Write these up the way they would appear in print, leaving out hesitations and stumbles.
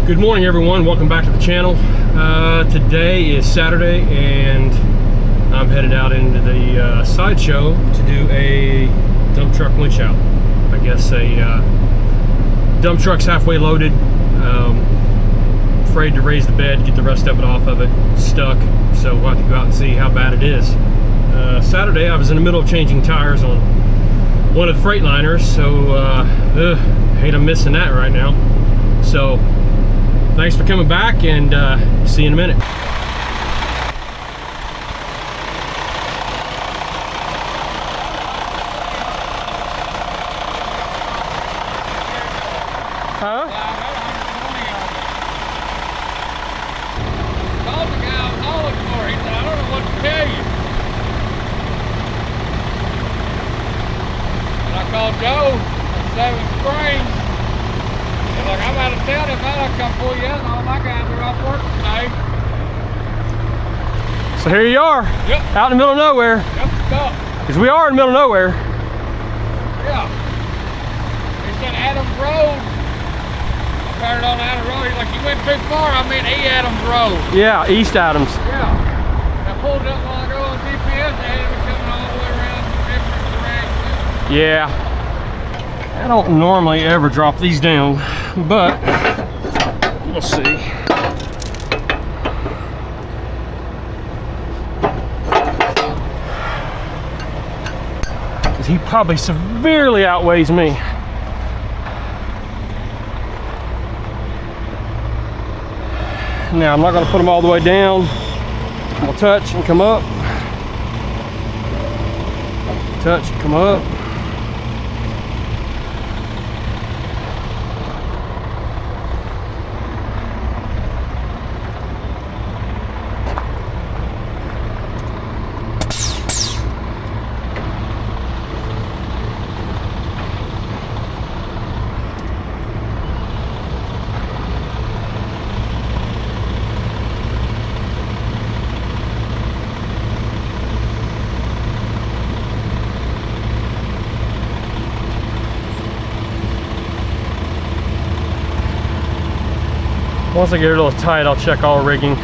Good morning, everyone. Welcome back to the channel. Today is Saturday, and I'm headed out into the sideshow to do a dump truck winch out. I guess a dump truck's halfway loaded. Afraid to raise the bed, get the rest of it off of it, stuck. So we'll have to go out and see how bad it is. Saturday, I was in the middle of changing tires on one of the Freightliners, so hate I'm missing that right now. So thanks for coming back, and see you in a minute. Huh? Called the guy I was hauling for. He said, I don't know what to tell you. And I called Joe at Seven Springs. He's like, I'm out of town. If not, I'll come pull you out. And all my guys are off work today. So here you are, Yep. out in the middle of nowhere. Yep, stuck. Because we are in the middle of nowhere. Yeah. He said Adams Road. I turned on Adams Road. He's like, you went too far. I mean, Adams Road. Yeah, East Adams. Yeah. I pulled it up while I go on GPS and it was coming all the way around different directions. Yeah. I don't normally ever drop these down, but we'll see. Because he probably severely outweighs me. Now, I'm not going to put them all the way down. I'm going to touch and come up. Touch and come up. Once I get it a little tight, I'll check all rigging. Make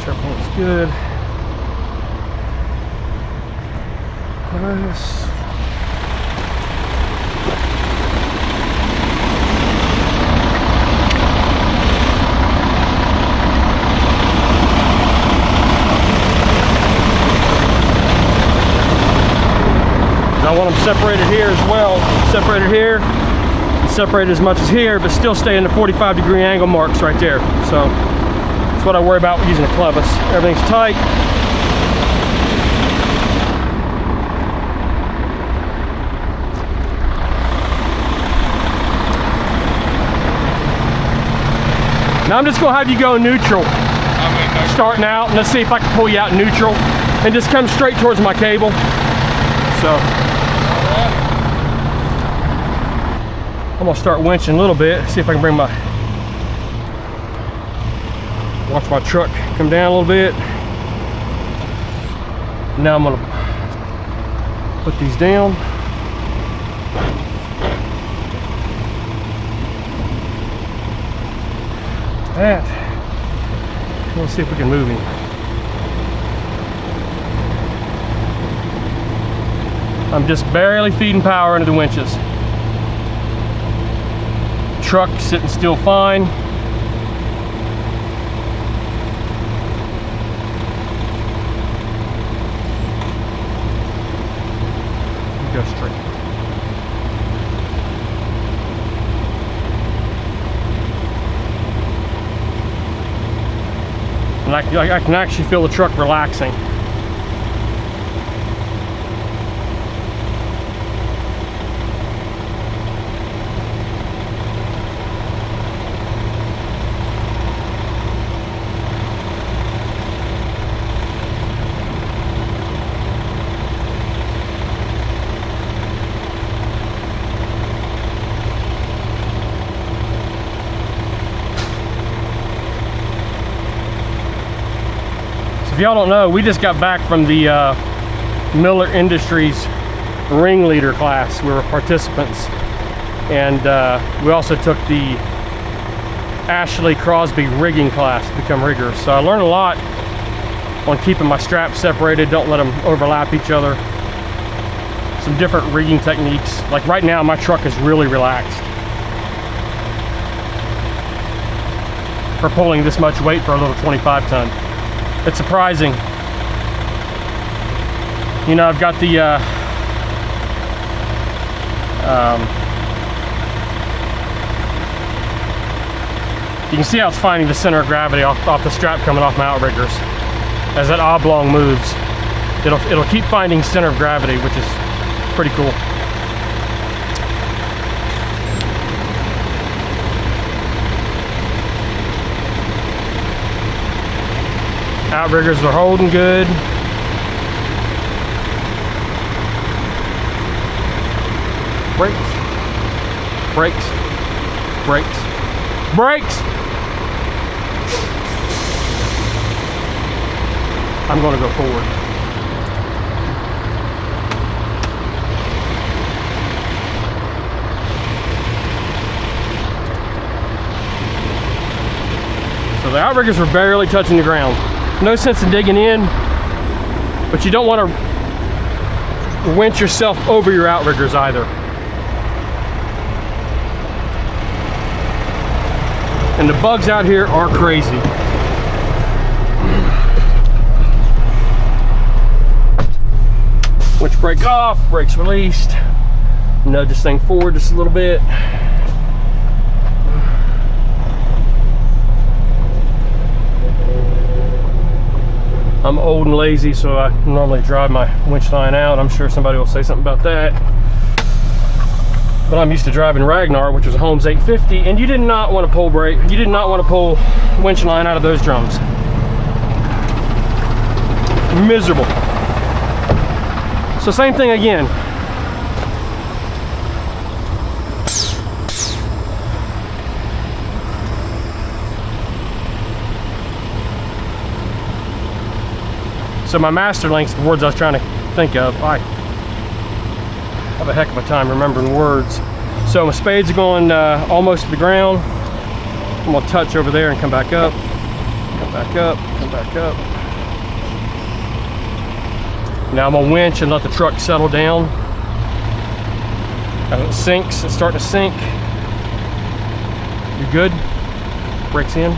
sure everything looks good. Nice. I want them separated here as well. Separated here. Separate as much as here, but still stay in the 45-degree angle marks right there. So that's what I worry about using a clevis. Everything's tight. Now I'm just gonna have you go neutral. Starting out, and let's see if I can pull you out neutral and just come straight towards my cable. So I'm gonna start winching a little bit, see if I can bring my, watch my truck come down a little bit. Now I'm gonna put these down. That. Let's see if we can move him. I'm just barely feeding power into the winches. Truck sitting still fine. Go straight. And I can actually feel the truck relaxing. If y'all don't know, we just got back from the Miller Industries ringleader class. We were participants. And we also took the Ashley Crosby rigging class to become riggers. So I learned a lot on keeping my straps separated, don't let them overlap each other. Some different rigging techniques. Like right now, my truck is really relaxed for pulling this much weight for a little 25 ton. It's surprising. You know, I've got the you can see how it's finding the center of gravity off the strap coming off my outriggers. As that oblong moves, it'll keep finding center of gravity, which is pretty cool. Outriggers are holding good. Brakes, brakes, brakes, brakes. I'm going to go forward. So the outriggers were barely touching the ground. No sense in digging in, but you don't want to winch yourself over your outriggers either. And the bugs out here are crazy. Winch brake off, brakes released. Nudge this thing forward just a little bit. I'm old and lazy, so I normally drive my winch line out. I'm sure somebody will say something about that. But I'm used to driving Ragnar, which was a Holmes 850, and you did not want to pull brake. You did not want to pull winch line out of those drums. Miserable. So same thing again. So my master links, the words I was trying to think of, I have a heck of a time remembering words. So my spades are going almost to the ground. I'm gonna touch over there and come back up, come back up, come back up. Now I'm gonna winch and let the truck settle down. As it sinks, it's starting to sink. You're good. Brakes in.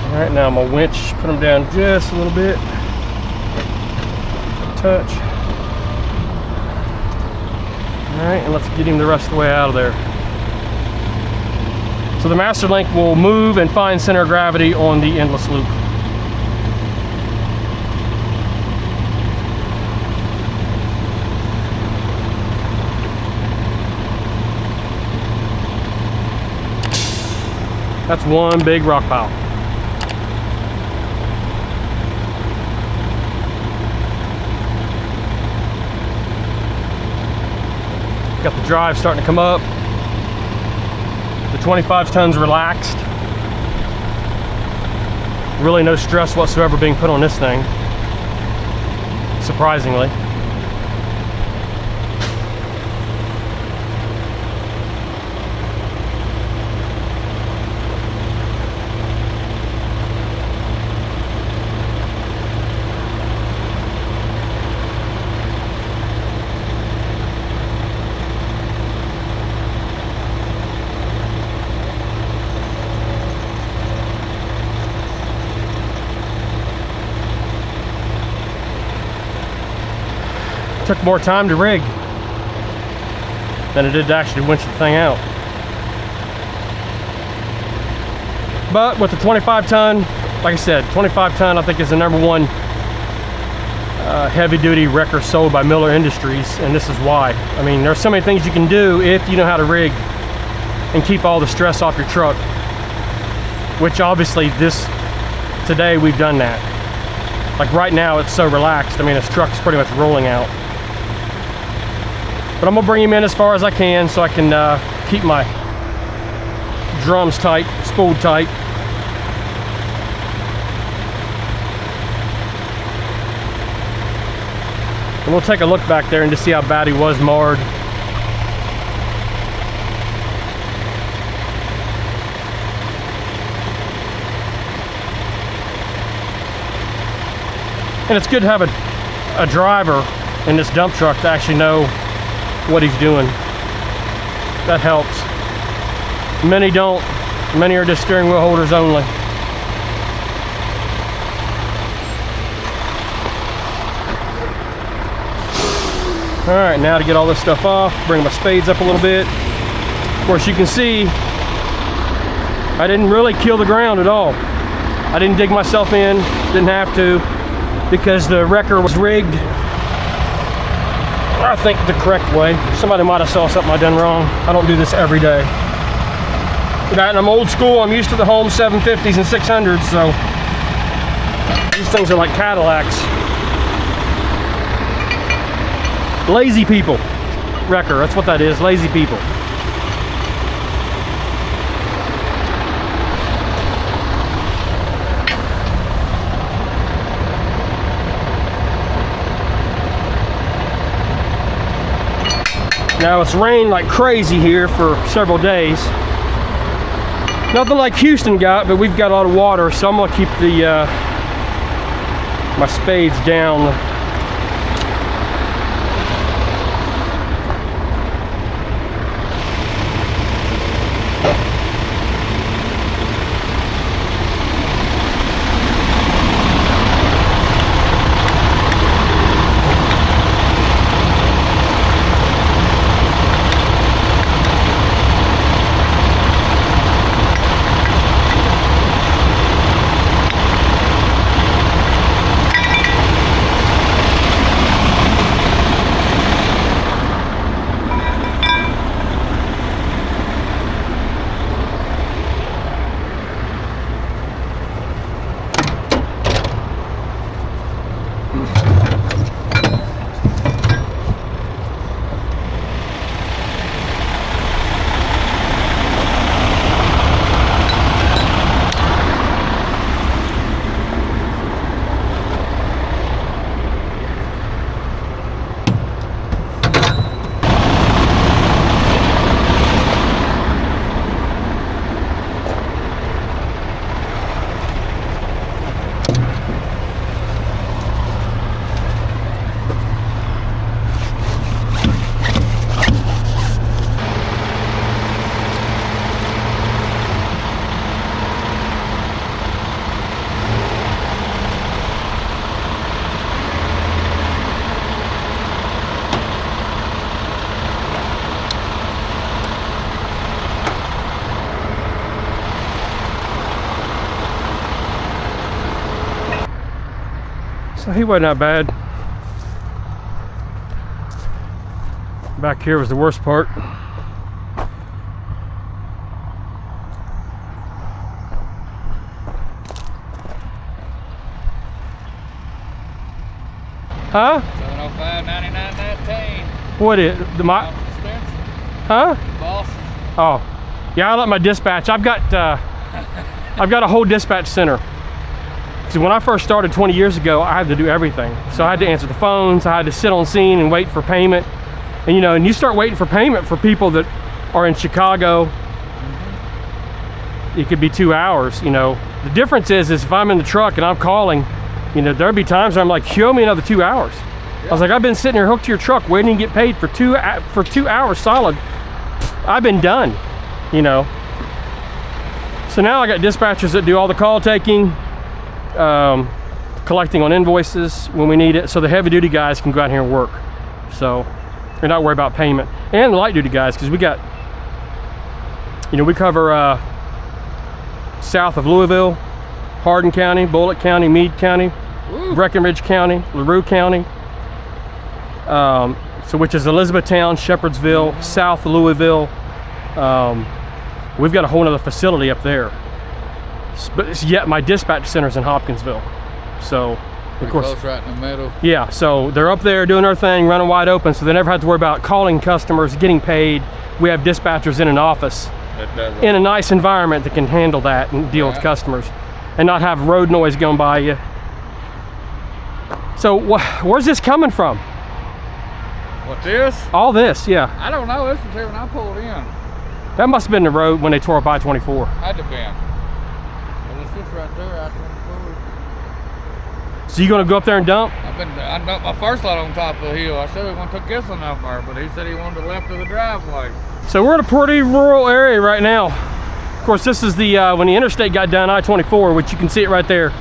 All right, now I'm gonna winch, put them down just a little bit. Touch. All right, and let's get him the rest of the way out of there. So the master link will move and find center of gravity on the endless loop. That's one big rock pile. Got the drive starting to come up. The 25 tons relaxed. Really no stress whatsoever being put on this thing, surprisingly. Took more time to rig than it did to actually winch the thing out. But with the 25 ton, like I said, 25 ton I think is the #1 heavy duty wrecker sold by Miller Industries, and this is why. I mean, there's so many things you can do if you know how to rig and keep all the stress off your truck, which obviously today we've done that. Like right now it's so relaxed. I mean, this truck's pretty much rolling out. But I'm gonna bring him in as far as I can so I can keep my drums tight, spooled tight. And we'll take a look back there and just see how bad he was marred. And it's good to have a driver in this dump truck to actually know what he's doing. That helps. Many don't. Many are just steering wheel holders only. All right, now to get all this stuff off, bring my spades up a little bit. Of course, you can see I didn't really kill the ground at all. I didn't dig myself in, didn't have to, because the wrecker was rigged, I think, the correct way. Somebody might have saw something I done wrong. I don't do this every day. And I'm old school. I'm used to the Holmes 750s and 600s, so these things are like Cadillacs. Lazy people wrecker, that's what that is, lazy people. Now it's rained like crazy here for several days. Nothing like Houston got, but we've got a lot of water, so I'm gonna keep the my spades down. So he wasn't that bad. Back here was the worst part. Huh? 705 9919. What is the my? Huh? Boss. Oh, yeah. I let my dispatch. I've got a whole dispatch center. See, when I first started 20 years ago, I had to do everything. So I had to answer the phones. I had to sit on scene and wait for payment. And you know, and you start waiting for payment for people that are in Chicago. It could be 2 hours. You know, the difference is if I'm in the truck and I'm calling, you know, there'll be times where I'm like, show me another 2 hours. I was like, I've been sitting here hooked to your truck waiting to get paid for 2 hours solid. I've been done, you know. So now I got dispatchers that do all the call taking, collecting on invoices when we need it, so the heavy duty guys can go out here and work. So you're not worried about payment. And the light duty guys, because we got, you know, we cover south of Louisville, Hardin County, Bullitt County, Meade County, Breckenridge County, LaRue County, so which is Elizabethtown, Shepherdsville, South Louisville. We've got a whole other facility up there. But yet my dispatch center's in Hopkinsville. So of course, close, right in the middle. Yeah, so they're up there doing their thing, running wide open, so they never have to worry about calling customers, getting paid. We have dispatchers in an office in a nice environment that can handle that and deal with customers and not have road noise going by you. So where's this coming from? What, this? All this, yeah. I don't know. This was here when I pulled in. That must have been the road when they tore up I-24. Had to been. Well, it's this right there, I-24. So you gonna go up there and dump? I dumped my first lot on top of the hill. I said we were gonna take this one up there, but he said he wanted the left of the driveway. So we're in a pretty rural area right now. Of course, this is the when the interstate got done, I-24, which you can see it right there.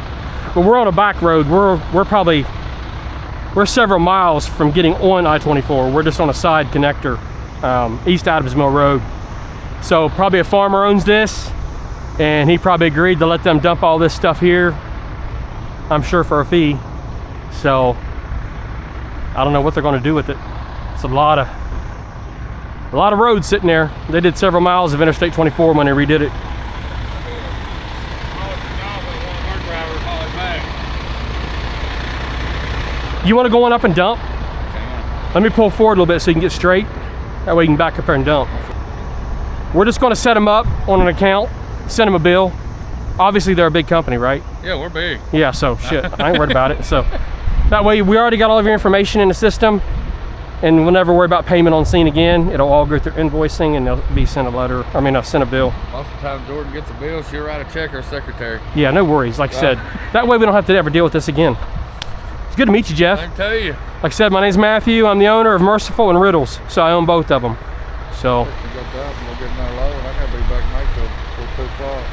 But we're on a back road. We're several miles from getting on I-24. We're just on a side connector, East Adams Mill Road. So probably a farmer owns this, and he probably agreed to let them dump all this stuff here, I'm sure for a fee. So I don't know what they're going to do with it. It's a lot of road sitting there. They did several miles of Interstate 24 when they redid it. You want to go on up and dump? Let me pull forward a little bit so you can get straight. That way you can back up there and dump. We're just going to set them up on an account, send them a bill. Obviously they're a big company, right? Yeah, we're big. Yeah, so shit, I ain't worried about it. So that way we already got all of your information in the system, and we'll never worry about payment on scene again. It'll all go through invoicing, and they'll be sent a letter. I mean, I'll send a bill. Most of the time Jordan gets a bill, she'll write a check, her secretary. Yeah, no worries. Like I said, that way we don't have to ever deal with this again. It's good to meet you, Jeff. I can tell you. Like I said, my name's Matthew. I'm the owner of Merciful and Riddles, so I own both of them. So. You got that, and we'll get another load. I gotta be back in Mayfield before 2 o'clock.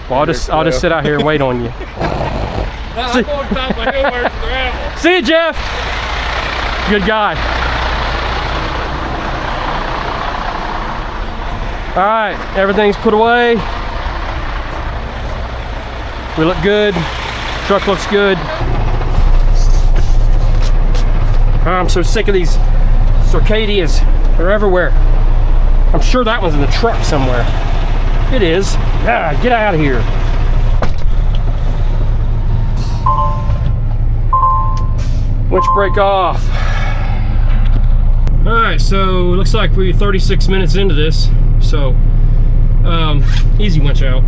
Well, I'll just sit out here and wait on you. No, I'm going to top of the hill where it's gravel. See you, Jeff. Good guy. All right, everything's put away. We look good. Truck looks good. I'm so sick of these Circadias. They're everywhere. I'm sure that one's in the truck somewhere. It is. Yeah, get out of here. Winch brake off. All right, so it looks like we're 36 minutes into this. So, easy winch out.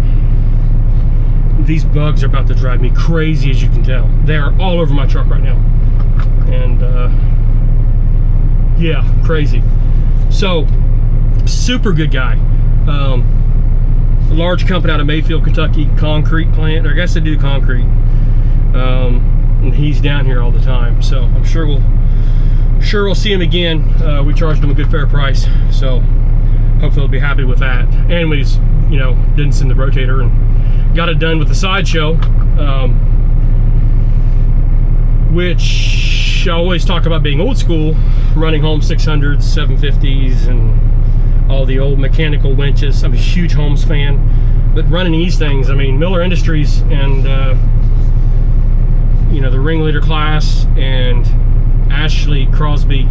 These bugs are about to drive me crazy, as you can tell. They are all over my truck right now. And, yeah, crazy. So, super good guy. A large company out of Mayfield, Kentucky, concrete plant, or I guess they do concrete. And he's down here all the time, so I'm sure we'll see him again. We charged him a good fair price, so hopefully he'll be happy with that. And we just, didn't send the rotator and got it done with the sideshow, which I always talk about being old school, running home 600s, 750s, and all the old mechanical winches. I'm a huge Holmes fan, but running these things, I mean, Miller Industries and the Ringleader class and Ashley Crosby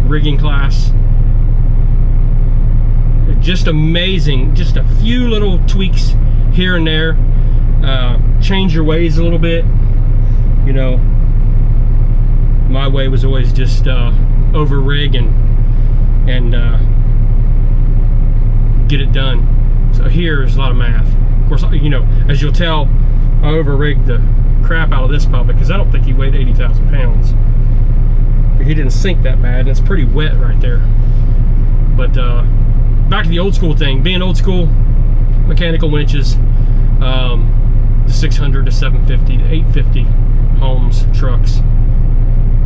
rigging class, just amazing. Just a few little tweaks here and there, change your ways a little bit. My way was always just over rig and get it done. So here's a lot of math. Of course, as you'll tell, I over rigged the crap out of this puppet because I don't think he weighed 80,000 pounds. But he didn't sink that bad, and it's pretty wet right there. But back to the old school thing, being old school, mechanical winches, the 600 to 750 to 850 Holmes trucks,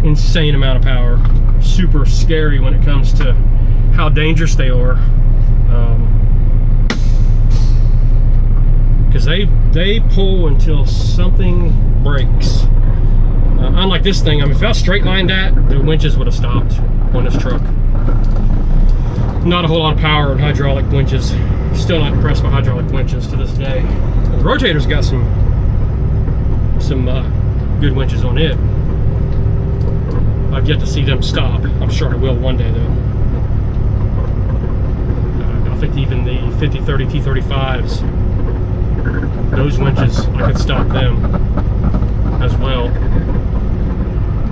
insane amount of power, super scary when it comes to how dangerous they are. Because they pull until something breaks. Unlike this thing, I mean, if I straight lined that, the winches would have stopped on this truck. Not a whole lot of power in hydraulic winches. Still not impressed by hydraulic winches to this day. The rotator's got some good winches on it. I've yet to see them stop. I'm sure I will one day though. I think even the 50-30 T35s, those winches, I could stop them as well.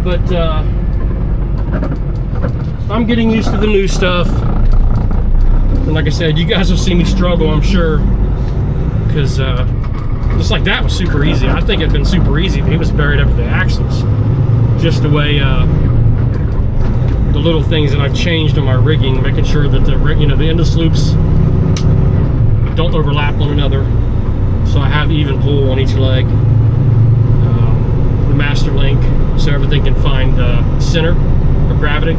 But I'm getting used to the new stuff. And like I said, you guys will see me struggle, I'm sure, because just like that was super easy. I think it'd been super easy if he was buried up to the axles. Just the way the little things that I've changed on my rigging, making sure that the end of loops don't overlap one another, so I have even pull on each leg. The master link, so everything can find center of gravity.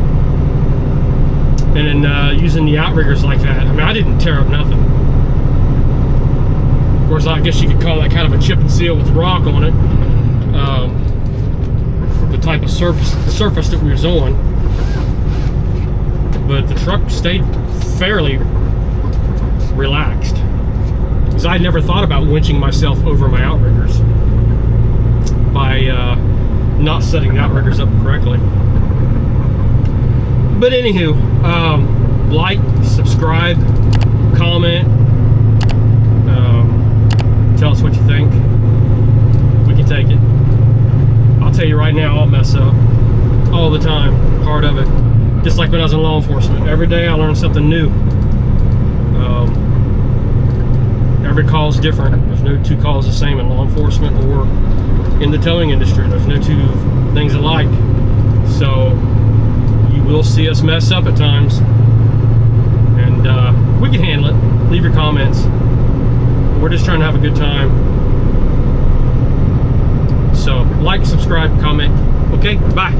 And then using the outriggers like that, I mean, I didn't tear up nothing. Of course, I guess you could call that kind of a chip and seal with rock on it. The type of surface that we was on. But the truck stayed fairly relaxed, because I never thought about winching myself over my outriggers by not setting the outriggers up correctly. But anywho, like, subscribe, comment, tell us what you think. We can take it. I'll tell you right now, I'll mess up all the time, part of it. Just like when I was in law enforcement, every day I learned something new. Every call is different. There's no two calls the same in law enforcement or in the towing industry. There's no two things alike. So you will see us mess up at times, and we can handle it. Leave your comments. We're just trying to have a good time. So like, subscribe, comment. Okay, bye.